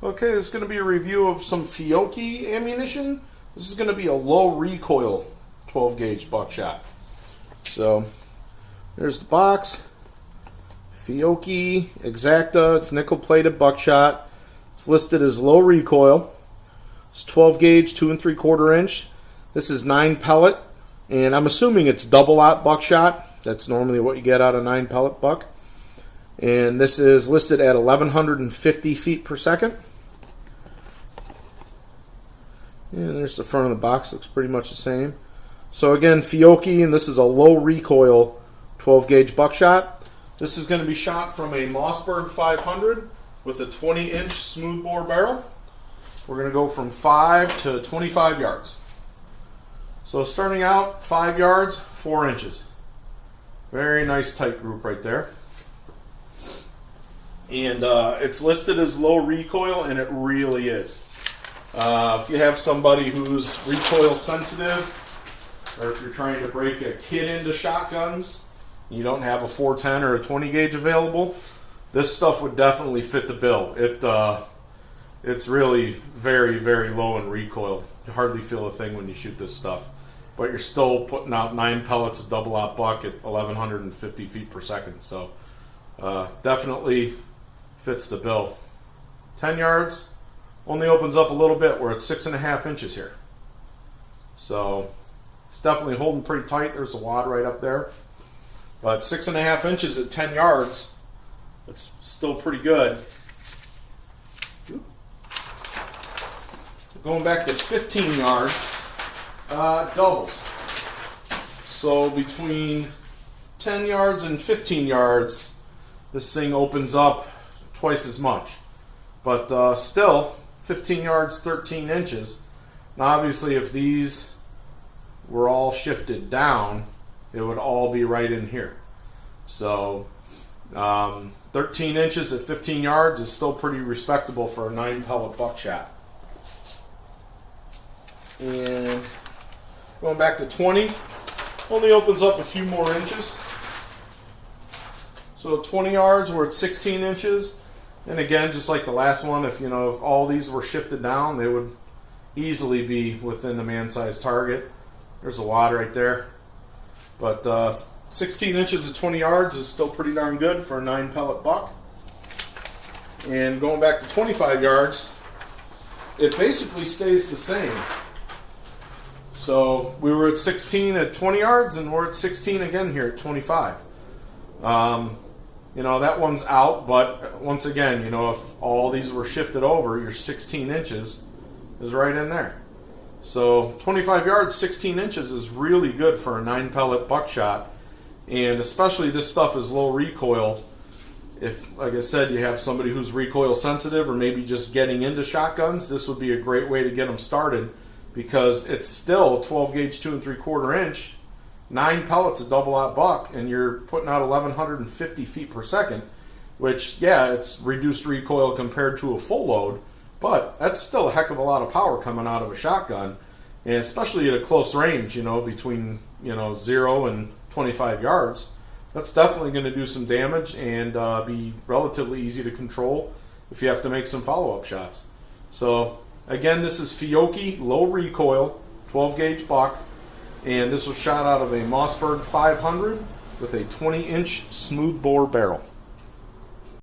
Okay, this is going to be a review of some Fiocchi ammunition. This is going to be a low recoil 12 gauge buckshot. So there's the box. Fiocchi Exacta, it's nickel plated buckshot. It's listed as low recoil. It's 12 gauge, 2 3/4 inch. This is 9 pellet, and I'm assuming it's double-aught buckshot. That's normally what you get out of 9 pellet buck. And this is listed at 1150 feet per second. And there's the front of the box, looks pretty much the same. So again, Fiocchi, and this is a low recoil 12 gauge buckshot. This is going to be shot from a Mossberg 500 with a 20-inch smoothbore barrel. We're going to go from 5 to 25 yards. So starting out, 5 yards, 4 inches. Very nice tight group right there. And it's listed as low recoil, and it really is. If you have somebody who's recoil sensitive, or if you're trying to break a kid into shotguns, you don't have a 410 or a 20 gauge available, this stuff would definitely fit the bill. It's really very, very low in recoil. You hardly feel a thing when you shoot this stuff. But you're still putting out 9 pellets of double-aught buck at 1150 feet per second. So definitely fits the bill. 10 yards only opens up a little bit. We're at 6.5 inches here. So it's definitely holding pretty tight. There's the wad right up there. But 6.5 inches at 10 yards, it's still pretty good. Going back to 15 yards, doubles. So between 10 yards and 15 yards, this thing opens up twice as much. But still, 15 yards, 13 inches. Now obviously if these were all shifted down, it would all be right in here. So 13 inches at 15 yards is still pretty respectable for a 9 pellet buckshot. And going back to 20, only opens up a few more inches. So 20 yards, we're at 16 inches. And again, just like the last one, if all these were shifted down, they would easily be within the man-sized target. There's a wad right there. But 16 inches at 20 yards is still pretty darn good for a 9 pellet buck. And going back to 25 yards, it basically stays the same. So we were at 16 at 20 yards, and we're at 16 again here at 25. That one's out, but once again, if all these were shifted over, your 16 inches is right in there. So 25 yards, 16 inches is really good for a 9 pellet buckshot, and especially this stuff is low recoil. If, like I said, you have somebody who's recoil sensitive or maybe just getting into shotguns, this would be a great way to get them started, because it's still 12 gauge 2 3/4 inch, 9 pellets of double-aught buck, and you're putting out 1150 feet per second, which, yeah, it's reduced recoil compared to a full load, but that's still a heck of a lot of power coming out of a shotgun, and especially at a close range, between 0 and 25 yards. That's definitely going to do some damage and be relatively easy to control if you have to make some follow-up shots. So again, this is Fiocchi low recoil 12 gauge buck, and this was shot out of a Mossberg 500 with a 20-inch smoothbore barrel.